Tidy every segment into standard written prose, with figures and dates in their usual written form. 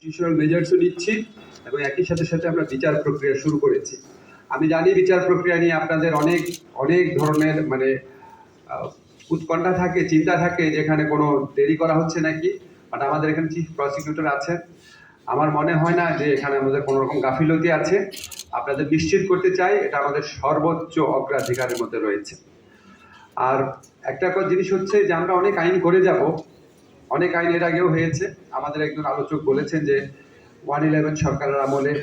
Constitutional মেজার্সও নিচ্ছি এবং একই সাথে সাথে আমরা বিচার প্রক্রিয়া শুরু করেছি। আমি জানি বিচার প্রক্রিয়া নিয়ে আপনাদের অনেক অনেক ধরনের উৎকণ্ঠা থাকে, চিন্তা থাকে, যেখানে কোনো দেরি করা হচ্ছে নাকি। বাট আমাদের এখানে চিফ প্রসিকিউটর আছেন, আমার মনে হয় না যে এখানে আমাদের কোনো রকম গাফিলতি আছে। আপনাদের নিশ্চিত করতে চাই এটা আমাদের সর্বোচ্চ অগ্রাধিকারের মধ্যে রয়েছে। আর একটা জিনিস হচ্ছে যে আমরা অনেক আইন করে যাব, অনেক আইন এর আগেও হয়েছে। আমাদের একজন আলোচক বলেছেন যে 111 সরকারের আমলে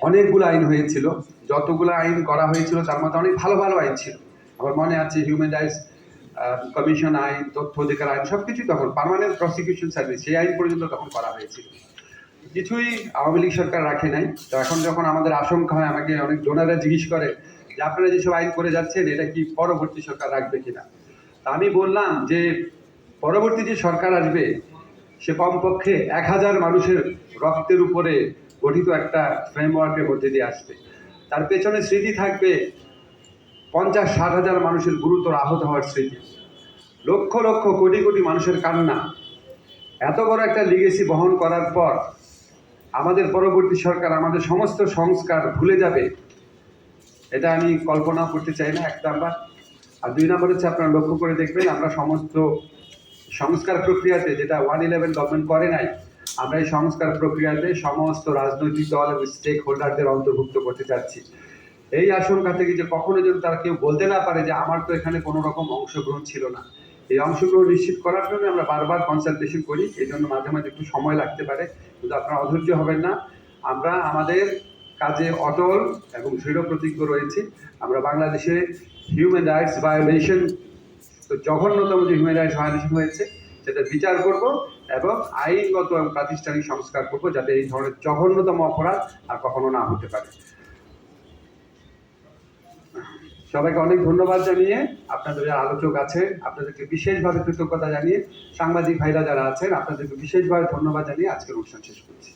অনেকগুলো আইন হয়েছিল, যতগুলো আইন করা হয়েছিল তার মধ্যে অনেক ভালো ভালো আইন ছিল। আমার মনে আছে হিউম্যান রাইটস কমিশন আইন, তথ্য অধিকার আইন, সবকিছু তখন পার্মানেন্ট প্রসিকিউশন সার্ভিস, সেই আইন পর্যন্ত তখন করা হয়েছিল। কিছুই আওয়ামী লীগ সরকার রাখে নাই। তো এখন যখন আমাদের আশঙ্কা হয়, আমাকে অনেক ডোনাররা জিজ্ঞেস করে যে আপনারা যেসব আইন করে যাচ্ছেন এটা কি পরবর্তী সরকার রাখবে কিনা। তা আমি বললাম যে পরবর্তী যে সরকার আসবে সে কমপক্ষে 1000 মানুষের রক্তের উপরে গঠিত একটা ফ্রেমওয়ার্কের মধ্যে দিয়ে আসবে। তার পেছনে স্মৃতি থাকবে 50-60 হাজার মানুষের গুরুতর আহত হওয়ার স্মৃতি, লক্ষ লক্ষ কোটি কোটি মানুষের কান্না। এত বড় একটা লিগেসি বহন করার পর আমাদের পরবর্তী সরকার আমাদের সমস্ত সংস্কার ভুলে যাবে, এটা আমি কল্পনা করতে চাই না, 1 নাম্বার। আর 2 নাম্বার হচ্ছে আপনারা লক্ষ্য করে দেখবেন আমরা সমস্ত সংস্কার প্রক্রিয়াতে, যেটা 111 গভর্নমেন্ট করে নাই, আমরা এই সংস্কার প্রক্রিয়াতে সমস্ত রাজনৈতিক দল এবং স্টেক হোল্ডারদের অন্তর্ভুক্ত করতে চাচ্ছি। এই আশঙ্কা থেকে যে কখনো যেন তারা কেউ বলতে না পারে যে আমার তো এখানে কোনো রকম অংশগ্রহণ ছিল না। এই অংশগ্রহণ নিশ্চিত করার জন্য আমরা বারবার কনসালটেশন করি, এই জন্য মাঝে মাঝে একটু সময় লাগতে পারে, কিন্তু আপনারা অধৈর্য হবেন না। আমরা আমাদের কাজে অটল এবং দৃঢ় প্রতিজ্ঞ রয়েছি। আমরা বাংলাদেশে হিউম্যান রাইটস ভায়োলেশন, তো জঘন্যতম যে হিউম্যান রাইটস ভায়োলেশন হয়েছে সেটা বিচার করব এবং আইনগত এবং প্রাতিষ্ঠানিক সংস্কার করব, যাতে এই ধরনের জঘন্যতম অপরাধ আর কখনো না হতে পারে। সবাইকে অনেক ধন্যবাদ জানিয়ে, আপনাদের যারা আলোচক আছে আপনাদেরকে বিশেষভাবে কৃতজ্ঞতা জানিয়ে, সাংবাদিক ভাইরা যারা আছেন আপনাদেরকে বিশেষভাবে ধন্যবাদ জানিয়ে আজকের অনুষ্ঠান শেষ করছি।